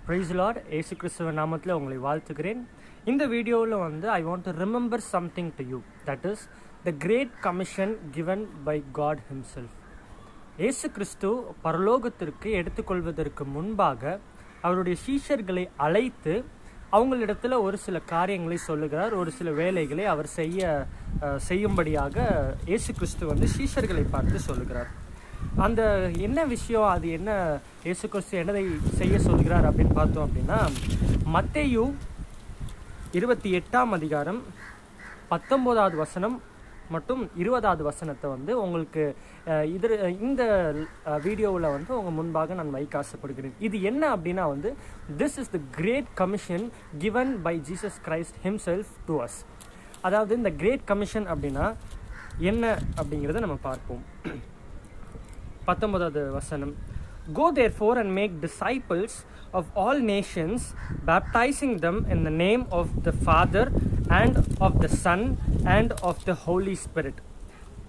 Price Lord. இயேசு கிறிஸ்துவ நாமத்தில் உங்களை வாழ்த்துக்கிறேன். இந்த வீடியோவில் I want to remember something to you, that is the great commission given by God himself. இயேசு கிறிஸ்து பரலோகத்திற்கு எடுத்துக்கொள்வதற்கு முன்பாக அவருடைய சீஷர்களை அழைத்து அவங்களிடத்தில் ஒரு சில காரியங்களை சொல்லுகிறார். ஒரு சில வேலைகளை அவர் செய்யும்படியாக இயேசு கிறிஸ்து சீஷர்களை பார்த்து சொல்லுகிறார். அந்த என்ன விஷயம், அது என்ன இயேசு கிறிஸ்து என்னதை செய்ய சொல்கிறார் அப்படின்னு பார்த்தோம் அப்படின்னா, மத்தேயு 28ஆம் அதிகாரம் 19வது வசனம் மற்றும் 20வது வசனத்தை உங்களுக்கு இந்த வீடியோவில் உங்கள் முன்பாக நான் வைக்க ஆசைப்படுகிறேன். இது என்ன அப்படின்னா this is the great commission given by Jesus Christ himself to us. அதாவது இந்த கிரேட் கமிஷன் அப்படின்னா என்ன அப்படிங்கிறத நம்ம பார்ப்போம். 19வது வசனம், Go therefore and make disciples of all nations, baptizing them in the name of the Father and of the Son and of the Holy Spirit,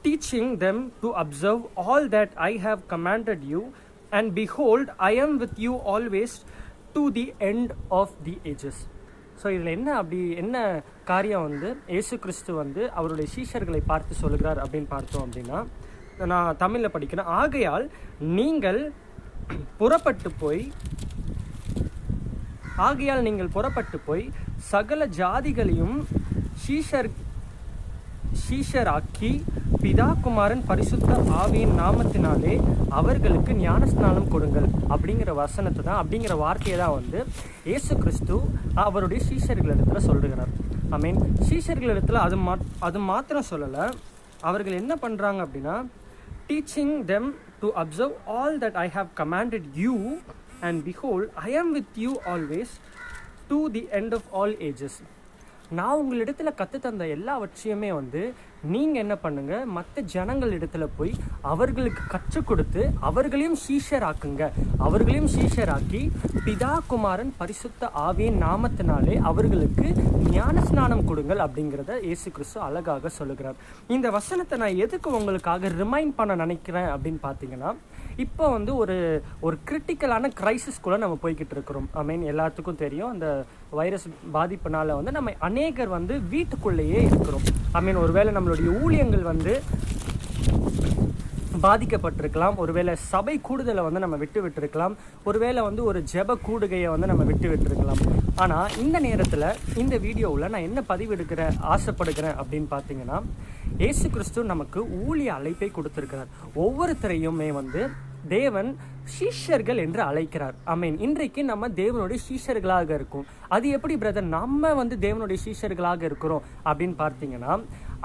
teaching them to observe all that I have commanded you, and behold, I am with you always to the end of the ages. So இதில் என்ன காரியம் இயேசு கிறிஸ்து அவருடைய சீஷர்களை பார்த்து சொல்கிறார் அப்படின்னு பார்த்தோம் அப்படின்னா, நான் தமிழில் படிக்கிறேன். ஆகையால் நீங்கள் புறப்பட்டு போய் சகல ஜாதிகளையும் சீஷராக்கி பிதா குமாரன் பரிசுத்த ஆவியின் நாமத்தினாலே அவர்களுக்கு ஞானஸ்நானம் கொடுங்கள் அப்படிங்கிற வசனத்தை தான், அப்படிங்கிற வார்த்தையை தான் இயேசு கிறிஸ்து அவருடைய சீஷர்களிடத்தில் சொல்லுகிறார். ஐ மீன் சீஷர்களிடத்தில் அது மாத்திரம் சொல்லலை, அவர்கள் என்ன பண்ணுறாங்க அப்படின்னா, teaching them to observe all that I have commanded you, and behold, I am with you always to the end of all ages. நான் உங்களிடத்தில் கற்றுத்தந்த எல்லாவற்றையுமே நீங்கள் என்ன பண்ணுங்க, மற்ற ஜனங்கள் இடத்துல போய் அவர்களுக்கு கற்றுக் கொடுத்து அவர்களையும் சீஷராக்கி பிதா குமாரன் பரிசுத்த ஆவியின் நாமத்தினாலே அவர்களுக்கு ஞானஸ்நானம் கொடுங்கள் அப்படிங்கிறத இயேசு கிறிஸ்து அழகாக சொல்லுகிறார். இந்த வசனத்தை நான் எதுக்கு உங்களுக்காக ரிமைண்ட் பண்ண நினைக்கிறேன் அப்படின்னு பார்த்தீங்கன்னா, இப்போ ஒரு கிரிட்டிக்கலான கிரைசிஸ்குள்ளே நம்ம போய்கிட்டு இருக்கிறோம். ஐ மீன் எல்லாத்துக்கும் தெரியும், அந்த வைரஸ் பாதிப்புனால நம்ம அநேகர் வீட்டுக்குள்ளேயே இருக்கிறோம். ஐ மீன் ஒருவேளை நம்மளுடைய ஊழியங்கள் பாதிக்கப்பட்டிருக்கலாம், ஒருவேளை சபை கூடுதலை நம்ம விட்டுருக்கலாம், ஒருவேளை ஒரு ஜெப கூடுகையை நம்ம விட்டுருக்கலாம். ஆனால் இந்த நேரத்தில் இந்த வீடியோவில் நான் என்ன பதிவெடுக்கிற ஆசைப்படுகிறேன் அப்படின்னு பார்த்தீங்கன்னா, இயேசு கிறிஸ்து நமக்கு ஊழிய அழைப்பை கொடுத்திருக்கிறார். ஒவ்வொருத்தரையுமே தேவன் சீஷர்கள் என்று அழைக்கிறார். ஐ மீன் இன்றைக்கு நம்ம தேவனுடைய சீஷர்களாக இருக்கும். அது எப்படி பிரதர் நம்ம தேவனுடைய சீஷர்களாக இருக்கிறோம் அப்படின்னு பார்த்தீங்கன்னா,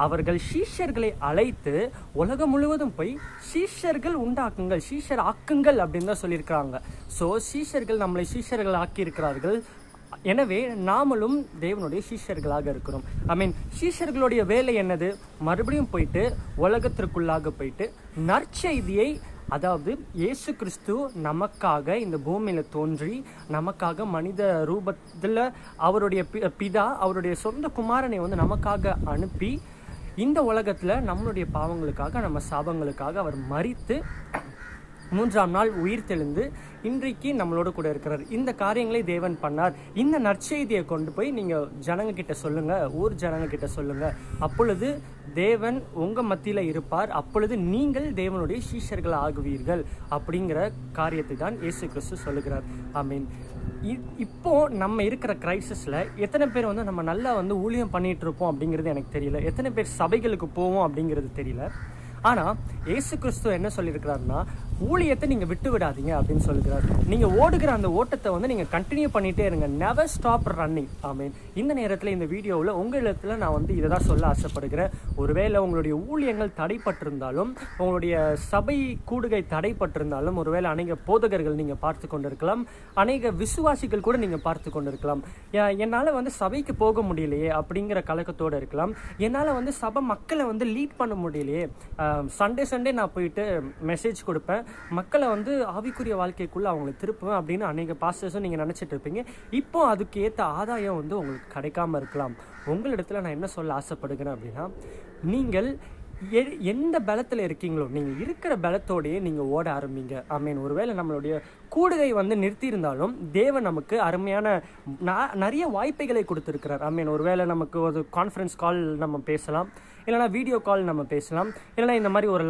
அவர்கள் சீஷர்களை அழைத்து உலகம் முழுவதும் போய் சீஷர்கள் உண்டாக்குங்கள், சீஷர் ஆக்குங்கள் அப்படின்னு தான் சொல்லியிருக்கிறாங்க. ஸோ சீஷர்கள் நம்மளை சீஷர்கள் ஆக்கி இருக்கிறார்கள். எனவே நாமளும் தேவனுடைய சீஷர்களாக இருக்கிறோம். ஐ மீன் சீஷர்களுடைய வேலை என்னது? மறுபடியும் போயிட்டு உலகத்திற்குள்ளாக போயிட்டு நற்செய்தியை, அதாவது இயேசு கிறிஸ்து நமக்காக இந்த பூமியில் தோன்றி நமக்காக மனித ரூபத்தில் அவருடைய பிதா அவருடைய சொந்த குமாரனை நமக்காக அனுப்பி இந்த உலகத்தில் நம்மளுடைய பாவங்களுக்காக, நம்ம சாபங்களுக்காக அவர் மரித்து 3ஆம் நாள் உயிர் தெழுந்து இன்றைக்கு நம்மளோட கூட இருக்கிறார். இந்த காரியங்களை தேவன் பண்ணார். இந்த நற்செய்தியை கொண்டு போய் நீங்கள் ஜனங்க கிட்ட சொல்லுங்க, ஊர் ஜனங்க கிட்ட சொல்லுங்க. அப்பொழுது தேவன் உங்கள் மத்தியில் இருப்பார். அப்பொழுது நீங்கள் தேவனுடைய சீஷர்கள் ஆகுவீர்கள் அப்படிங்கிற காரியத்தை தான் இயேசு கிறிஸ்து சொல்லுகிறார். ஐ மீன் இப்போ நம்ம இருக்கிற கிரைசிஸில் எத்தனை பேர் நம்ம நல்லா ஊழியம் பண்ணிட்டு இருப்போம் அப்படிங்கிறது எனக்கு தெரியல. எத்தனை பேர் சபைகளுக்கு போவோம் அப்படிங்கிறது தெரியல. ஆனால் இயேசு கிறிஸ்து என்ன சொல்லியிருக்கிறாருன்னா, ஊழியத்தை நீங்கள் விட்டு விடாதீங்க அப்படின்னு சொல்லுகிறார். நீங்கள் ஓடுகிற அந்த ஓட்டத்தை நீங்கள் கண்டினியூ பண்ணிகிட்டே இருங்க. Never stop running. I mean இந்த நேரத்தில் இந்த வீடியோவில் உங்களிடத்தில் நான் இதை தான் சொல்ல ஆசைப்படுகிறேன். ஒருவேளை உங்களுடைய ஊழியங்கள் தடைப்பட்டிருந்தாலும், உங்களுடைய சபை கூடுகை தடைப்பட்டிருந்தாலும், ஒருவேளை அநேக போதகர்கள் நீங்கள் பார்த்து கொண்டிருக்கலாம், அநேக விசுவாசிகள் கூட நீங்கள் பார்த்து கொண்டிருக்கலாம். என்னால் சபைக்கு போக முடியலையே அப்படிங்கிற கலக்கத்தோடு இருக்கலாம். என்னால் சபை மக்களை லீட் பண்ண முடியலையே, சண்டே நான் போயிட்டு மெசேஜ் கொடுப்பேன், மக்களை ஆவிக்குரிய வாழ்க்கைக்குள்ளே அவங்களை திருப்புவேன் அப்படின்னு அநேக பாஸ்டர்ஸும் நீங்கள் நினச்சிட்டு இருப்பீங்க. இப்போ அதுக்கு ஏற்ற ஆதாயம் உங்களுக்கு கிடைக்காம இருக்கலாம். உங்களிடத்துல நான் என்ன சொல்ல ஆசைப்படுகிறேன் அப்படின்னா, நீங்கள் எந்த பலத்தில் இருக்கீங்களோ நீங்கள் இருக்கிற பலத்தோடையே நீங்கள் ஓட ஆரம்பிங்க. ஆமீன். ஒருவேளை நம்மளுடைய கூடுகை வந்து நிறுத்தியிருந்தாலும் தேவன் நமக்கு அருமையான நிறைய வாய்ப்புகளை கொடுத்துருக்கிறார். ஆமீன். ஒருவேளை நமக்கு ஒரு கான்ஃபரன்ஸ் கால் நம்ம பேசலாம், இல்லைனா வீடியோ கால் நம்ம பேசலாம், இல்லைனா இந்த மாதிரி ஒரு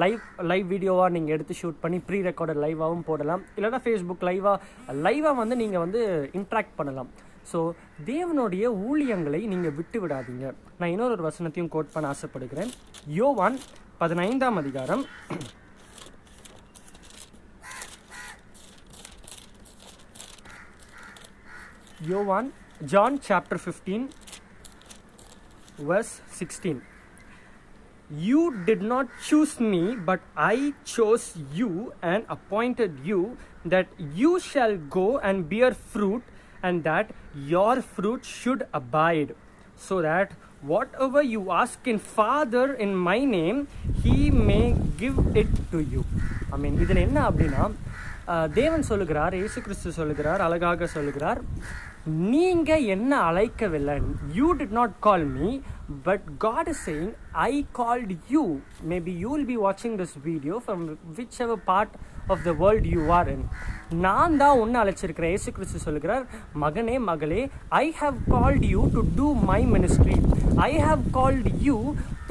லைவ் வீடியோவாக நீங்கள் எடுத்து ஷூட் பண்ணி ப்ரீ ரெக்கார்டட் லைவாகவும் போடலாம், இல்லைனா ஃபேஸ்புக் லைவாக வந்து நீங்கள் வந்து இன்ட்ராக்ட் பண்ணலாம். ஸோ தேவனுடைய ஊழியங்களை நீங்கள் விட்டு விடாதீங்க. நான் இன்னொரு வசனத்தையும் கோட் பண்ண ஆசைப்படுகிறேன். யோவான் 15ஆம் அதிகாரம் 15 verse 16. You did not choose me, but I chose you and appointed you that you shall go and bear fruit, and that your fruit should abide, so that whatever you ask in Father in my name, he may give it to you. I mean, இதில் என்ன அப்படின்னா, தேவன் சொல்லுகிறார், இயேசு கிறிஸ்து சொல்லுகிறார், அழகாக சொல்லுகிறார், நீங்க என்ன அழைக்கவில்லை. You did not call me, but God is saying, I called you. Maybe you will be watching this video from whichever part of the world you are in. நான் தான் உன்னை அழைச்சிருக்கிறேன். இயேசு கிறிஸ்து சொல்லுகிறார், மகனே மகளே, I have called you to do my ministry. I have called you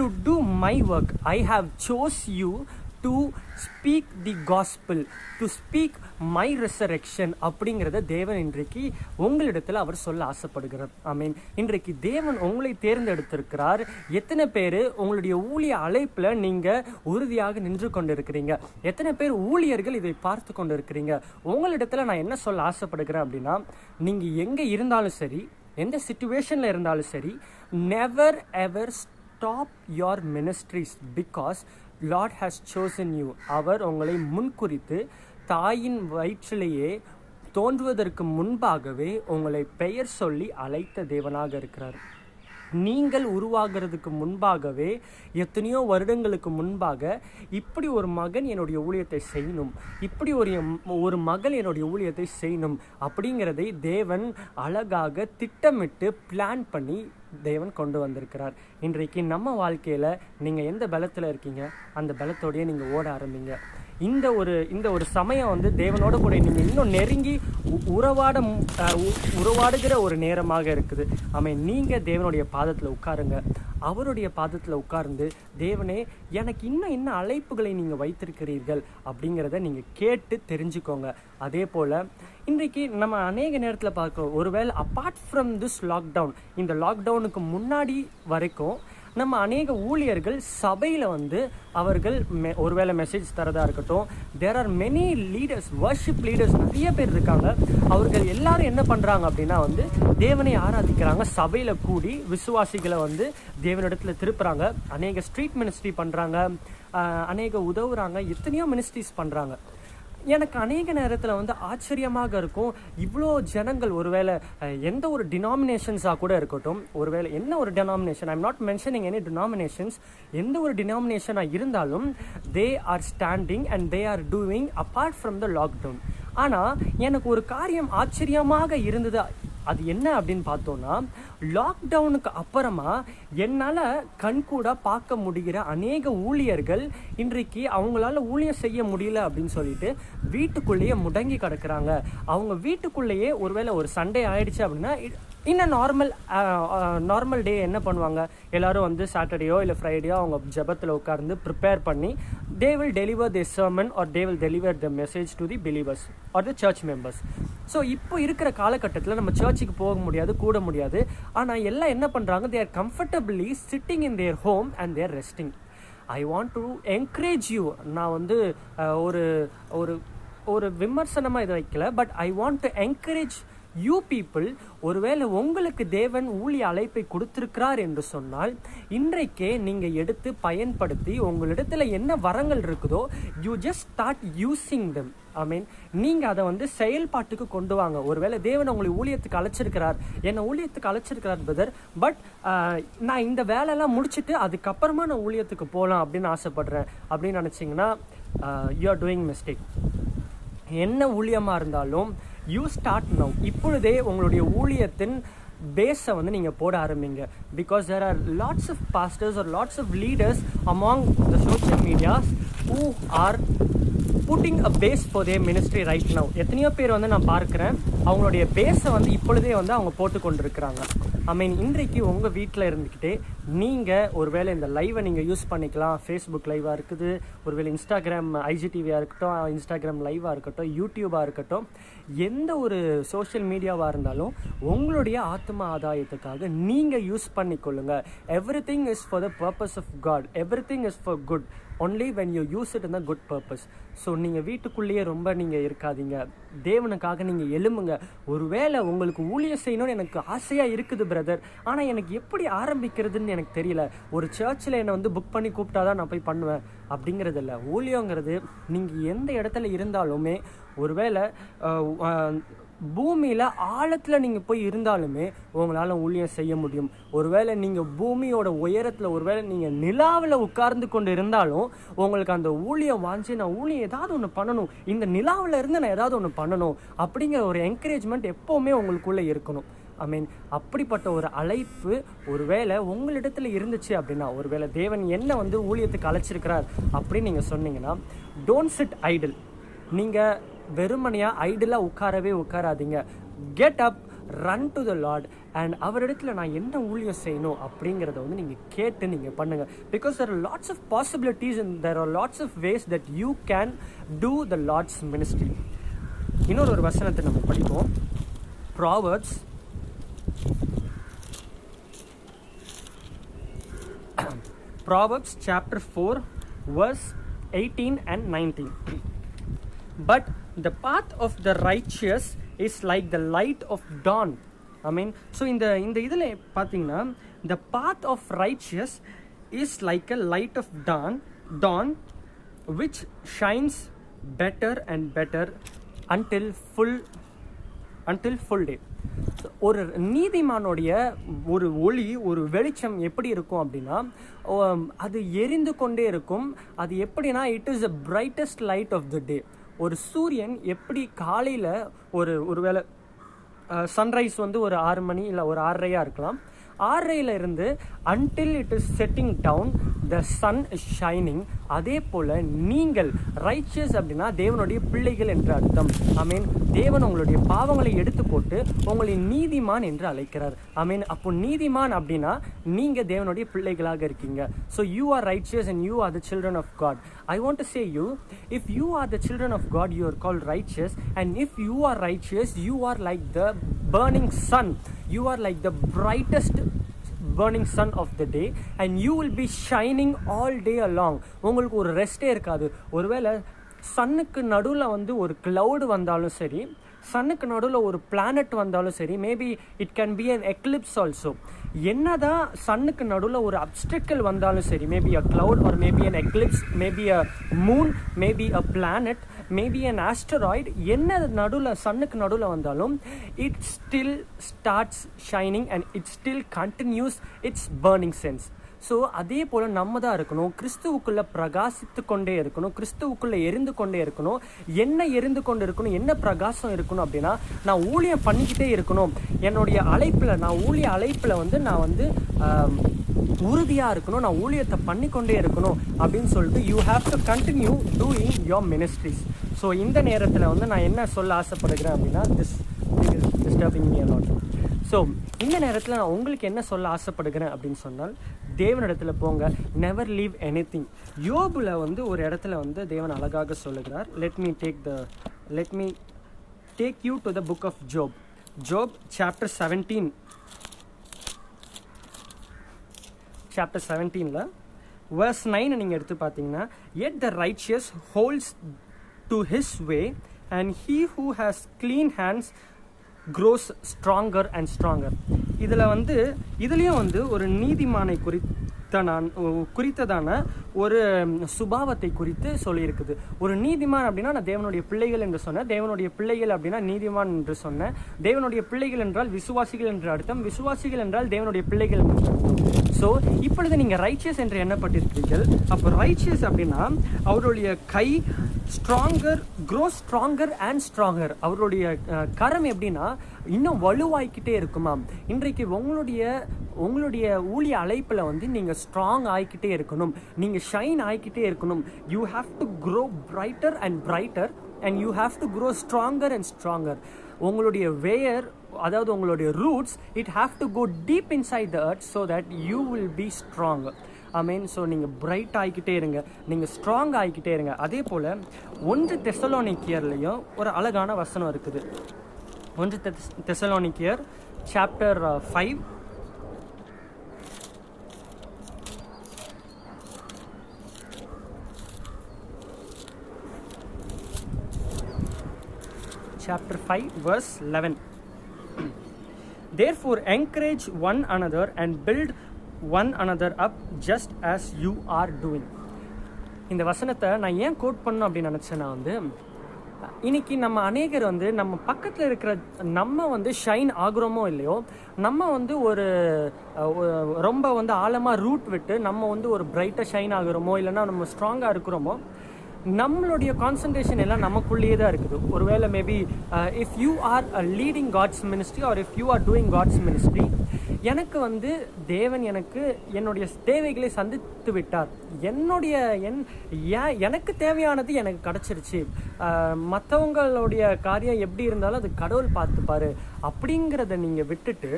to do my work. I have chose you to speak the gospel, to speak my resurrection. அப்படிங்கிறத தேவன் இன்றைக்கு உங்களிடத்தில் அவர் சொல்ல ஆசைப்படுகிறார். ஆமீன். இன்றைக்கு தேவன் உங்களை தேர்ந்தெடுத்திருக்கிறார். எத்தனை பேர் உங்களுடைய ஊழிய அழைப்பில் நீங்கள் உறுதியாக நின்று கொண்டு இருக்கிறீங்க? எத்தனை பேர் ஊழியர்கள் இதை பார்த்து கொண்டு இருக்கிறீங்க? உங்களிடத்தில் நான் என்ன சொல்ல ஆசைப்படுகிறேன் அப்படின்னா, நீங்கள் எங்கே இருந்தாலும் சரி, எந்த சிச்சுவேஷனில் இருந்தாலும் சரி, never ever stop your ministries, because Lord has chosen you. அவர் உங்களை முன்குறித்து தாயின் வயிற்றிலேயே தோன்றுவதற்கு முன்பாகவே உங்களை பெயர் சொல்லி அழைத்த தேவனாக இருக்கிறார். நீங்கள் உருவாகிறதுக்கு முன்பாகவே, எத்தனையோ வருடங்களுக்கு முன்பாக, இப்படி ஒரு மகன் என்னுடைய ஊழியத்தை செய்யணும், இப்படி ஒரு மகள் என்னுடைய ஊழியத்தை செய்யணும் அப்படிங்கிறதை தேவன் அழகாக திட்டமிட்டு பிளான் பண்ணி தேவன் கொண்டு வந்திருக்கிறார். இன்றைக்கு நம்ம வாழ்க்கையில் நீங்கள் எந்த பலத்தில் இருக்கீங்க, அந்த பலத்தோடையே நீங்கள் ஓட ஆரம்பிங்க. இந்த ஒரு சமயம் வந்து தேவனோட கூட நீங்கள் இன்னும் நெருங்கி உறவாடுகிற ஒரு நேரமாக இருக்குது. ஆமாம். நீங்கள் தேவனுடைய பாதத்தில் உட்காருங்க. அவருடைய பாதத்தில் உட்கார்ந்து, தேவனே எனக்கு இன்னும் என்ன அழைப்புகளை நீங்கள் வைத்திருக்கிறீர்கள் அப்படிங்கிறத நீங்கள் கேட்டு தெரிஞ்சுக்கோங்க. அதே போல் இன்றைக்கு நம்ம அநேக நேரத்தில் பார்க்குறோம், ஒருவேளை அப்பார்ட் ஃப்ரம் திஸ் லாக்டவுன், இந்த லாக்டவுனுக்கு முன்னாடி வரைக்கும் நம்ம அநேக ஊழியர்கள் சபையில் வந்து அவர்கள் ஒருவேளை மெசேஜ் தரதா இருக்கட்டும், there are many leaders, worship leaders நிறைய பேர் இருக்காங்க. அவர்கள் எல்லாரும் என்ன பண்ணுறாங்க அப்படின்னா வந்து தேவனை ஆராதிக்கிறாங்க. சபையில் கூடி விசுவாசிகளை வந்து தேவனிடத்தில் திருப்புறாங்க. அநேக ஸ்ட்ரீட் மினிஸ்ட்ரி பண்ணுறாங்க, அநேக உதவுறாங்க, எத்தனையோ மினிஸ்ட்ரிஸ் பண்ணுறாங்க. எனக்கு அநேக நேரத்தில் வந்து ஆச்சரியமாக இருக்கும், இவ்வளோ ஜனங்கள் ஒருவேளை எந்த ஒரு டினாமினேஷன்ஸாக கூட இருக்கட்டும், ஒருவேளை என்ன ஒரு denomination, I am not mentioning any denominations, எந்த ஒரு டினாமினேஷனாக இருந்தாலும் they are standing and they are doing apart from the lockdown. ஆனால் எனக்கு ஒரு காரியம் ஆச்சரியமாக இருந்தது. அது என்ன அப்படின்னு பார்த்தோன்னா, லாக்டவுனுக்கு அப்புறமா என்னால் கண்கூட பார்க்க முடிகிற அநேக ஊழியர்கள் இன்றைக்கு அவங்களால ஊழியம் செய்ய முடியல அப்படின்னு சொல்லிட்டு வீட்டுக்குள்ளேயே முடங்கி கிடக்குறாங்க. அவங்க வீட்டுக்குள்ளேயே ஒருவேளை ஒரு சண்டே ஆயிடுச்சு அப்படின்னா, இன்னும் நார்மல் டே என்ன பண்ணுவாங்க, எல்லாரும் வந்து சாட்டர்டேயோ இல்லை ஃப்ரைடேயோ அவங்க ஜெபத்தில் உட்கார்ந்து ப்ரிப்பேர் பண்ணி they will deliver their sermon or they will deliver the message to the believers or the church members. So இப்போ இருக்கிற காலகட்டத்தில் நம்ம சர்ச்சுக்கு போக முடியாது, கூட முடியாது. ஆனால் எல்லாம் என்ன பண்ணுறாங்க, they are comfortably sitting in their home and they are resting. I want to encourage you. நான் வந்து ஒரு விமர்சனமாக இதை வைக்கல, but I want to encourage you people. ஒருவேளை உங்களுக்கு தேவன் ஊழிய அழைப்பை கொடுத்திருக்கிறார் என்று சொன்னால், இன்றைக்கே நீங்க எடுத்து பயன்படுத்தி உங்களிடத்துல என்ன வரங்கள் இருக்குதோ, you just start using them. I mean, நீங்க அதை வந்து செயல்பாட்டுக்கு கொண்டு வாங்க. ஒருவேளை தேவன் உங்களை ஊழியத்துக்கு அழைச்சிருக்கிறார், என்னை ஊழியத்துக்கு அழைச்சிருக்கிறார் பிரதர், பட் நான் இந்த வேலையெல்லாம் முடிச்சுட்டு அதுக்கப்புறமா நான் ஊழியத்துக்கு போகலாம் அப்படின்னு ஆசைப்படுறேன் அப்படின்னு நினைச்சிங்கன்னா, யூ ஆர் டூயிங் மிஸ்டேக். என்ன ஊழியமாக இருந்தாலும் யூ ஸ்டார்ட் நவ். இப்பொழுதே உங்களுடைய ஊழியத்தின் பேஸை வந்து நீங்கள் போட ஆரம்பிங்க. Because there are lots of pastors or lots of leaders among the social medias who are putting a base for their ministry right now. எத்தனையோ பேர் வந்து நான் பார்க்குறேன், அவங்களுடைய பேஸை வந்து இப்பொழுதே வந்து அவங்க போட்டு கொண்டு இருக்கிறாங்க. இன்றைக்கு உங்கள் வீட்டில் இருந்துக்கிட்டே நீங்கள் ஒருவேளை இந்த லைவை நீங்கள் யூஸ் பண்ணிக்கலாம். ஃபேஸ்புக் லைவாக இருக்குது, ஒருவேளை இன்ஸ்டாகிராம் ஐஜிடிவியாக இருக்கட்டும், இன்ஸ்டாகிராம் லைவாக இருக்கட்டும், யூடியூபாக இருக்கட்டும், எந்த ஒரு சோஷியல் மீடியாவாக இருந்தாலும் உங்களுடைய ஆத்ம ஆதாயத்துக்காக நீங்கள் யூஸ் பண்ணிக்கொள்ளுங்க. Everything is for the purpose of God, everything is for good only when you use it in a good purpose. So நீங்கள் வீட்டுக்குள்ளேயே ரொம்ப நீங்கள் இருக்காதீங்க, தேவனுக்காக நீங்கள் எழும்புங்க. ஒருவேளை உங்களுக்கு ஊழியம் செய்யணும்னு எனக்கு ஆசையாக இருக்குது பிரதர், ஆனால் எனக்கு எப்படி ஆரம்பிக்கிறதுன்னு எனக்கு தெரியல, ஒரு சர்ச்சில் என்னை வந்து புக் பண்ணி கூப்பிட்டாதான் நான் போய் பண்ணுவேன் அப்படிங்கிறது இல்லை. ஊழியங்கிறது நீங்கள் எந்த இடத்துல இருந்தாலுமே, ஒருவேளை பூமியில் ஆழத்தில் நீங்கள் போய் இருந்தாலுமே உங்களால் ஊழியம் செய்ய முடியும். ஒருவேளை நீங்கள் பூமியோட உயரத்தில், ஒருவேளை நீங்கள் நிலாவில் உட்கார்ந்து கொண்டு இருந்தாலும் உங்களுக்கு அந்த ஊழியம் வாஞ்சி, நான் ஊழியம் ஏதாவது ஒன்று பண்ணணும், இந்த நிலாவில் இருந்து நான் ஏதாவது ஒன்று பண்ணணும் அப்படிங்கிற ஒரு என்கரேஜ்மெண்ட் எப்போவுமே உங்களுக்குள்ளே இருக்கணும். அப்படிப்பட்ட ஒரு அழைப்பு ஒருவேளை உங்களிடத்துல இருந்துச்சு அப்படின்னா, ஒருவேளை தேவன் என்ன வந்து ஊழியத்துக்கு அழைச்சிருக்கிறார் அப்படின்னு நீங்கள் சொன்னீங்கன்னா, டோன்ட் சிட் ஐடில். நீங்கள் வெறுமனையாக ஐடிலாக உட்காராதீங்க. Get up, run to the Lord and அவரிடத்துல நான் என்ன ஊழியம் செய்யணும் அப்படிங்கிறத வந்து நீங்கள் கேட்டு நீங்கள் பண்ணுங்கள். Because there are lots of possibilities and there are lots of ways that you can do the Lord's ministry. இன்னொரு வசனத்தை நம்ம படிப்போம். Proverbs chapter 4 verse 18 and 19. But the path of the righteous is like the light of dawn. So இந்த இதில் பார்த்தீங்கன்னா, the path of righteous is like a light of dawn which shines better and better until full day. ஒரு நீதிமானுடைய ஒரு ஒளி, ஒரு வெளிச்சம் எப்படி இருக்கும் அப்படின்னா, அது எரிந்து கொண்டே இருக்கும். அது எப்படின்னா, it is the brightest light of the day. ஒரு சூரியன் எப்படி காலையில் ஒருவேளை சன்ரைஸ் வந்து ஒரு 6 மணி இல்லை ஒரு 6:30 இருக்கலாம், 6:30 இருந்து until it is setting down the sun is shining. அதே போல் நீங்கள் ரைச்சியஸ் அப்படின்னா தேவனுடைய பிள்ளைகள் என்று அர்த்தம். தேவன் உங்களுடைய பாவங்களை எடுத்து போட்டு உங்களை நீதிமான் என்று அழைக்கிறார். அப்போ நீதிமான் அப்படின்னா நீங்கள் தேவனுடைய பிள்ளைகளாக இருக்கீங்க. So you are righteous and you are the children of God. I want to say you, if you are the children of God, you are called righteous, and if you are righteous, you are like the burning sun. You are like the brightest burning sun of the day and you will be shining all day along. உங்களுக்கு ஒரு ரெஸ்டே இருக்காது. ஒருவேளை சன்னுக்கு நடுவில் வந்து ஒரு cloud வந்தாலும் சரி, சன்னுக்கு நடுவில் ஒரு பிளானட் வந்தாலும் சரி, maybe it can be an eclipse also. என்னதான் சன்னுக்கு நடுவில் ஒரு அப்ஸ்டக்கிள் வந்தாலும் சரி, maybe a cloud or maybe an eclipse, maybe a moon, maybe a planet, maybe an asteroid, என்ன நடுவில் சன்னுக்கு நடுவில் வந்தாலும் it still starts shining and it still continues its burning sense. So அதே போல் நம்ம தான் இருக்கணும், கிறிஸ்துவுக்குள்ளே பிரகாசித்து கொண்டே இருக்கணும், கிறிஸ்துவுக்குள்ளே எரிந்து கொண்டே இருக்கணும். என்ன எரிந்து கொண்டு இருக்கணும், என்ன பிரகாசம் இருக்கணும் அப்படின்னா, நான் ஊழியம் பண்ணிக்கிட்டே இருக்கணும். என்னுடைய அழைப்பில், நான் ஊழிய அழைப்பில் வந்து நான் வந்து உறுதியாக இருக்கணும், நான் ஊழியத்தை பண்ணிக்கொண்டே இருக்கணும் அப்படின்னு சொல்லிட்டு you have to continue doing your ministries. So இந்த நேரத்தில் வந்து நான் என்ன சொல்ல ஆசைப்படுகிறேன் அப்படின்னா, this is disturbing me a lot. So இந்த நேரத்தில் நான் உங்களுக்கு என்ன சொல்ல ஆசைப்படுகிறேன் அப்படின்னு சொன்னால், தேவனிடத்தில் போங்க, நெவர் லீவ் எனிதிங். யோபுல வந்து ஒரு இடத்துல வந்து தேவன் அழகாக சொல்லுகிறார். Let me take you to the book of Job chapter 17. Chapter 17ல verse 9 நீங்கள் எடுத்து பார்த்தீங்கன்னா, yet the righteous holds to his way and he who has clean hands grows stronger and stronger. இதில் வந்து இதுலேயும் வந்து ஒரு நீதிமானை குறித்ததான ஒரு சுபாவத்தை குறித்து சொல்லியிருக்குது. ஒரு நீதிமான் அப்படின்னா நான் தேவனுடைய பிள்ளைகள் என்று சொன்னேன், தேவனுடைய பிள்ளைகள் அப்படின்னா நீதிமான் என்று சொன்னேன். தேவனுடைய பிள்ளைகள் என்றால் விசுவாசிகள் என்று அர்த்தம், விசுவாசிகள் என்றால் தேவனுடைய பிள்ளைகள் என்று அர்த்தம். ஸோ இப்பொழுது நீங்கள் ரைச்சியஸ் என்று எண்ணப்பட்டிருக்கிறீர்கள். அப்போ ரைச்சியஸ் அப்படின்னா அவருடைய கை stronger grow stronger and stronger. அவருடைய கரம் எப்படின்னா இன்னும் வலுவாய்க்கிட்டே இருக்குமாம். இன்றைக்கு உங்களுடைய ஊழிய அழைப்பில் வந்து நீங்கள் ஸ்ட்ராங் ஆகிக்கிட்டே இருக்கணும், நீங்கள் ஷைன் ஆகிக்கிட்டே இருக்கணும். You have to grow brighter and brighter and you have to grow stronger and stronger. உங்களுடைய வேர், அதாவது உங்களுடைய roots, it have to go deep inside the earth so that you will be strong. ஆமீன். So நீங்கள் bright ஆகிக்கிட்டே இருங்க, நீங்கள் strong ஆகிக்கிட்டே இருங்க. அதே போல் 1 தெசலோனிக்கேயர்லையும் ஒரு அழகான வசனம் இருக்குது. 1 தெசலோனிக்கேயர் chapter 5 chapter 5 verse 11. Therefore encourage one another and build one another up just as you are doing. இந்த வசனத்தை நான் ஏன் கோட் பண்ணணும் அப்படின்னு நினச்சேன்னா வந்து இன்னைக்கு நம்ம அநேகர் வந்து நம்ம பக்கத்தில் இருக்கிற நம்ம வந்து ஷைன் ஆகுறோமோ இல்லையோ, நம்ம வந்து ஒரு ரொம்ப வந்து ஆழமாக ரூட் விட்டு நம்ம வந்து ஒரு பிரைட்டாக ஷைன் ஆகுறோமோ, இல்லைன்னா நம்ம ஸ்ட்ராங்காக இருக்கிறோமோ, நம்மளுடைய கான்சன்ட்ரேஷன் எல்லாம் நமக்குள்ளேயே தான் இருக்குது. ஒருவேளை maybe if you are leading God's ministry or if you are doing God's ministry, எனக்கு வந்து தேவன் எனக்கு என்னுடைய தேவைகளை சந்தித்து விட்டார், எனக்கு தேவையானது எனக்கு கிடச்சிருச்சு, மற்றவங்களுடைய காரியம் எப்படி இருந்தாலும் அது கடவுள் பார்த்துப்பாரு அப்படிங்கிறத நீங்கள் விட்டுட்டு,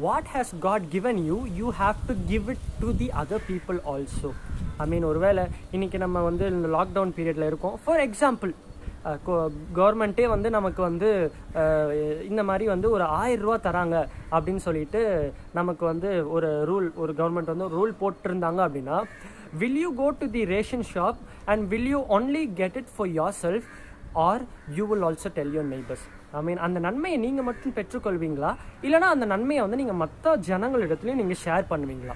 what has God given you, you have to give it to the other people also. I mean, ஒருவேளை இன்னைக்கு நம்ம வந்து இந்த லாக்டவுன் பீரியடில் இருக்கோம். ஃபார் எக்ஸாம்பிள், கவர்மெண்ட்டே வந்து நமக்கு வந்து இந்த மாதிரி வந்து ஒரு 1000 ரூபா தராங்க அப்படின்னு சொல்லிட்டு நமக்கு வந்து ஒரு கவர்மெண்ட் வந்து ரூல் போட்டிருந்தாங்க அப்படின்னா, will you go to the ration shop and will you only get it for yourself or you will also tell your neighbors? ஐ மீன், அந்த நன்மையை நீங்கள் மட்டும் பெற்றுக்கொள்வீங்களா, இல்லைனா அந்த நன்மையை வந்து நீங்கள் மற்ற ஜனங்களிடத்துலையும் நீங்கள் ஷேர் பண்ணுவீங்களா?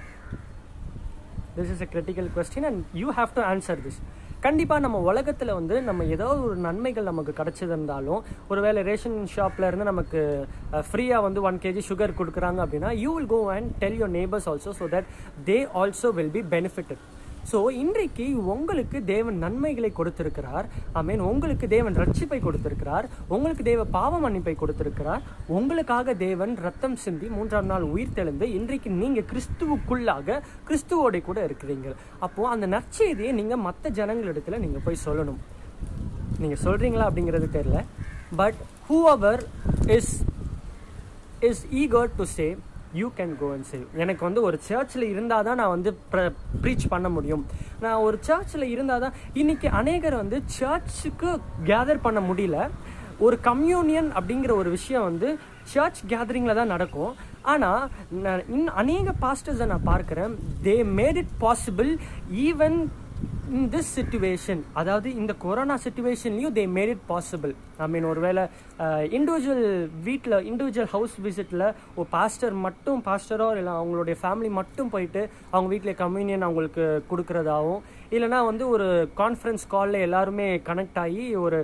This is a critical question and you have to answer this. கண்டிப்பாக நம்ம உலகத்தில் வந்து நம்ம ஏதோ ஒரு நன்மைகள் நமக்கு கிடச்சிருந்தாலும், ஒருவேளை ரேஷன் ஷாப்பில் இருந்து நமக்கு ஃப்ரீயாக வந்து 1 kg சுகர் கொடுக்குறாங்க அப்படின்னா, you will go and tell your neighbors also so that they also will be benefited. So இன்றைக்கு உங்களுக்கு தேவன் நன்மைகளை கொடுத்திருக்கிறார். ஆமீன். உங்களுக்கு தேவன் ரட்சிப்பை கொடுத்திருக்கிறார், உங்களுக்கு தேவ பாவ மன்னிப்பை கொடுத்திருக்கிறார், உங்களுக்காக தேவன் ரத்தம் சிந்தி 3ஆம் நாள் உயிர் தெழுந்து இன்றைக்கு நீங்கள் கிறிஸ்துவுக்குள்ளாக கிறிஸ்துவோட கூட இருக்கிறீங்க. அப்போது அந்த நற்செய்தியை நீங்கள் மற்ற ஜனங்களிடத்தில் நீங்கள் போய் சொல்லணும். நீங்கள் சொல்கிறீங்களா அப்படிங்கிறது தெரியல. But whoever is eager to say, you can go and save. எனக்கு வந்து ஒரு சர்ச்சில் இருந்தால் தான் நான் வந்து ப்ரீச் பண்ண முடியும். நான் ஒரு சர்ச்சில் இருந்தால் தான். இன்றைக்கி அநேகர் வந்து சர்ச்சுக்கு கேதர் பண்ண முடியல. ஒரு கம்யூனியன் அப்படிங்கிற ஒரு விஷயம் வந்து சர்ச் கேதரிங்கில் தான் நடக்கும். ஆனால் அநேக பாஸ்டர்ஸை நான் பார்க்குறேன், they made it possible even in this situation. அதாவது இந்த கொரோனா சிச்சுவேஷன்லையும் they made it possible. I mean, ஒருவேளை இண்டிவிஜுவல் ஹவுஸ் விசிட்டில் ஒரு பாஸ்டரோ இல்லை அவங்களுடைய ஃபேமிலி மட்டும் போயிட்டு அவங்க வீட்டில் கம்யூனியன் அவங்களுக்கு கொடுக்குறதாகவும், இல்லைனா வந்து ஒரு கான்ஃபரன்ஸ் காலில் எல்லாருமே கனெக்ட் ஆகி ஒரு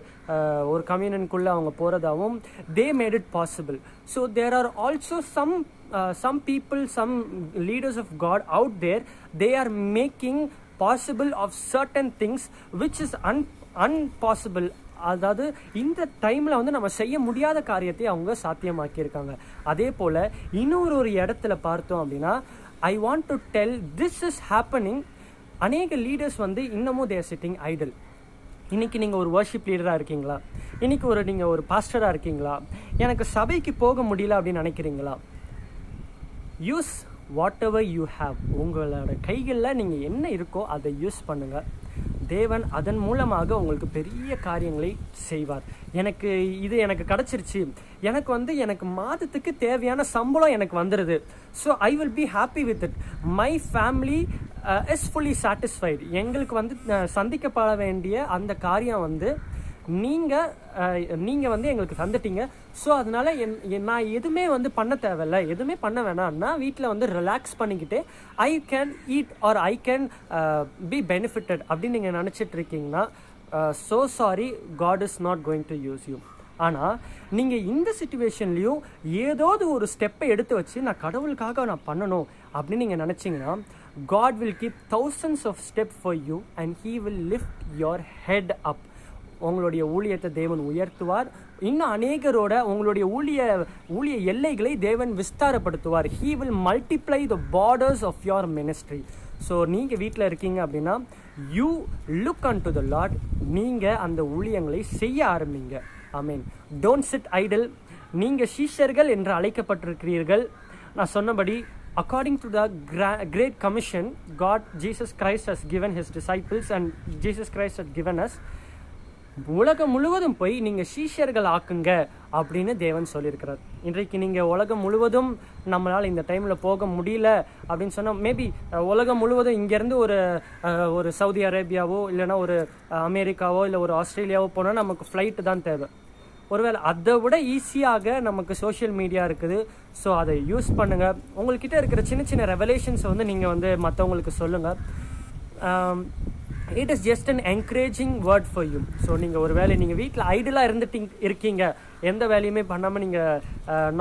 கம்யூனியனுக்குள்ளே அவங்க போகிறதாகவும் they made it possible. So there are also some people, some leaders of God out there, they are making possible of certain things which is unpossible. அதாவது இந்த டைமில் வந்து நம்ம செய்ய முடியாத காரியத்தை அவங்க சாத்தியமாக்கியிருக்காங்க. அதே போல் இன்னொரு இடத்துல பார்த்தோம் அப்படின்னா, ஐ want to tell this is happening. அநேக லீடர்ஸ் வந்து இன்னமும் தேர் சிட்டிங் ஐடல். இன்றைக்கி நீங்கள் ஒரு வர்ஷிப் லீடராக இருக்கீங்களா? இன்றைக்கி நீங்கள் ஒரு பாஸ்டராக இருக்கீங்களா? எனக்கு சபைக்கு போக முடியல அப்படின்னு நினைக்கிறீங்களா? Use what ever you have. உங்களோட கைகளில் நீங்கள் என்ன இருக்கோ அதை யூஸ் பண்ணுங்கள். தேவன் அதன் மூலமாக உங்களுக்கு பெரிய காரியங்களை செய்வார். எனக்கு கிடச்சிருச்சு, எனக்கு மாதத்துக்கு தேவையான சம்பளம் எனக்கு வந்துடுது, so I will be happy with it. My family is fully satisfied. எங்களுக்கு வந்து சந்திக்கப்பட வேண்டிய அந்த காரியம் வந்து நீங்கள் வந்து எங்களுக்கு தந்துட்டீங்க. ஸோ அதனால் நான் எதுவுமே வந்து பண்ண தேவையில்லை, எதுவுமே பண்ண வேணாம்னா வீட்டில் வந்து ரிலாக்ஸ் பண்ணிக்கிட்டு I can eat or I can be benefitted அப்படின்னு நீங்கள் நினச்சிட்டு இருக்கீங்கன்னா, so sorry, God is not going to use you. ஆனால் நீங்கள் இந்த சிச்சுவேஷன்லேயும் ஏதாவது ஒரு ஸ்டெப்பை எடுத்து வச்சு நான் கடவுளுக்காக நான் பண்ணணும் அப்படின்னு நீங்கள் நினச்சிங்கன்னா, God will keep thousands of steps for you and he will lift your head up. உங்களுடைய ஊழியத்தை தேவன் உயர்த்துவார். இன்னும் அநேகரோட உங்களுடைய ஊழிய எல்லைகளை தேவன் விஸ்தாரப்படுத்துவார். He will multiply the borders of your ministry. So நீங்கள் வீட்டில் இருக்கீங்க அப்படின்னா you look an to the Lord. நீங்கள் அந்த ஊழியங்களை செய்ய ஆரம்பிங்க. ஆமீன். Don't sit idle. நீங்கள் சீஷர்கள் என்று அழைக்கப்பட்டிருக்கிறீர்கள். நான் சொன்னபடி according to the great commission Jesus Christ has given his disciples and Jesus Christ has given us, உலகம் முழுவதும் போய் நீங்கள் சீஷர்கள் ஆக்குங்க அப்படின்னு தேவன் சொல்லியிருக்கிறார். இன்றைக்கு நீங்கள் உலகம் முழுவதும் நம்மளால் இந்த டைமில் போக முடியல அப்படின்னு சொன்னால், மேபி உலகம் முழுவதும் இங்கேருந்து ஒரு சவுதி அரேபியாவோ இல்லைன்னா ஒரு அமெரிக்காவோ இல்லை ஒரு ஆஸ்திரேலியாவோ போனால் நமக்கு ஃப்ளைட்டு தான் தேவை. ஒருவேளை அதை விட ஈஸியாக நமக்கு சோஷியல் மீடியா இருக்குது. ஸோ அதை யூஸ் பண்ணுங்கள். உங்கள்கிட்ட இருக்கிற சின்ன சின்ன ரெவலேஷன்ஸை வந்து நீங்கள் மற்றவங்களுக்கு சொல்லுங்கள். It is just an encouraging word for you. So நீங்கள் ஒரு வேலை நீங்கள் வீட்டில் ஐடலாக இருக்கீங்க, எந்த வேலையுமே பண்ணாமல் நீங்கள்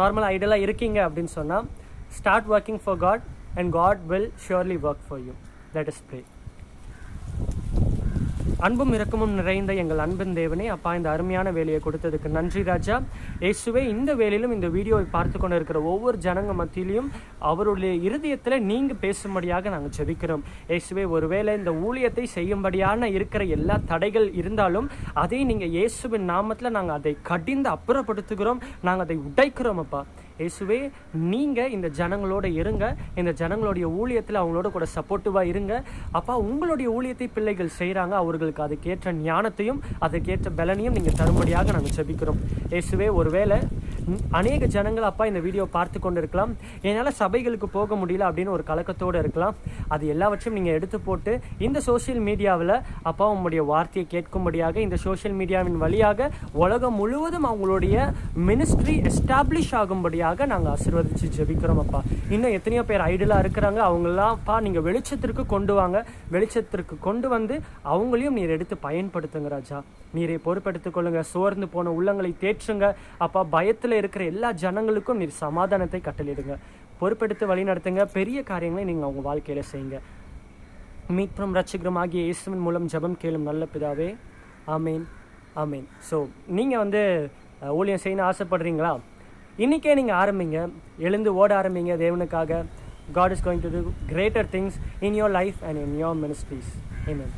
நார்மலாக ஐடலாக இருக்கீங்க அப்படின்னு சொன்னால், start working for God and God will surely work for you. Let us pray. அன்பும் இரக்கமும் நிறைந்த எங்கள் அன்பின் தேவனே, அப்பா, இந்த அருமையான வேலையை கொடுத்ததுக்கு நன்றி ராஜா. இயேசுவே, இந்த வேலையிலும் இந்த வீடியோவை பார்த்து கொண்டு இருக்கிற ஒவ்வொரு ஜனங்க மத்தியிலையும் அவருடைய இருதயத்தில் நீங்கள் பேசும்படியாக நாங்கள் ஜெபிக்கிறோம். இயேசுவே, ஒருவேளை இந்த ஊழியத்தை செய்யும்படியான இருக்கிற எல்லா தடைகள் இருந்தாலும் அதை நீங்கள் இயேசுவின் நாமத்தில் நாங்கள் அதை கடிந்து அப்புறப்படுத்துகிறோம், நாங்கள் அதை உடைக்கிறோம். அப்பா இயேசுவே, நீங்கள் இந்த ஜனங்களோட இருங்க. இந்த ஜனங்களுடைய ஊழியத்தில் அவங்களோட கூட சப்போர்ட்டிவாக இருங்க. அப்பா, உங்களுடைய ஊழியத்தை பிள்ளைகள் செய்கிறாங்க, அவர்களுக்கு அதுக்கேற்ற ஞானத்தையும் அதுக்கேற்ற பலனையும் நீங்கள் தரும்படியாக நாங்கள் ஜெபிக்கிறோம். இயேசுவே, ஒருவேளை அநேக ஜனங்கள் அப்பா இந்த வீடியோ பார்த்து கொண்டு இருக்கலாம், என்னால் சபைகளுக்கு போக முடியல அப்படின்னு ஒரு கலக்கத்தோடு இருக்கலாம். அது எல்லாவற்றையும் நீங்கள் எடுத்து போட்டு இந்த சோஷியல் மீடியாவில் அப்பா உங்களுடைய வார்த்தையை கேட்கும்படியாக, இந்த சோஷியல் மீடியாவின் வழியாக உலகம் முழுவதும் அவங்களுடைய மினிஸ்ட்ரி எஸ்டாப்ளிஷ் ஆகும்படியாக நாங்கள் ஆசீர்வதிச்சு ஜெபிக்கிறோம். அப்பா, இன்னும் எத்தனையோ பேர் ஐடலாக இருக்கிறாங்க, அவங்களாம் அப்பா நீங்கள் வெளிச்சத்திற்கு கொண்டு வாங்க. வெளிச்சத்திற்கு கொண்டு வந்து அவங்களையும் நீர் எடுத்து பயன்படுத்துங்க ராஜா. நீரை பொறுப்பெடுத்துக் கொள்ளுங்க. சோர்ந்து போன உள்ளங்களை தேற்றுங்க. அப்பா, பயத்தில் இருக்கிற எல்லா ஜனங்களுக்கும் நீர் சமாதானத்தை கட்டளிடுங்க. பொறுப்பெடுத்து வழி நடத்துங்க. பெரிய காரியங்களை நீங்கள் அவங்க வாழ்க்கையில் செய்யுங்க. மீட்பும் ரட்சகரும் ஆகிய இயேசுவின் மூலம் ஜெபம் கேளும் நல்ல பிதாவே. ஆமீன், ஆமீன். ஸோ நீங்கள் ஊழியம் செய்யணும்னு ஆசைப்படுறீங்களா? இன்றைக்கே நீங்கள் ஆரம்பிங்க. எழுந்து ஓட ஆரம்பிங்க தேவனுக்காக. God is going to do greater things in your life and in your ministries. Amen.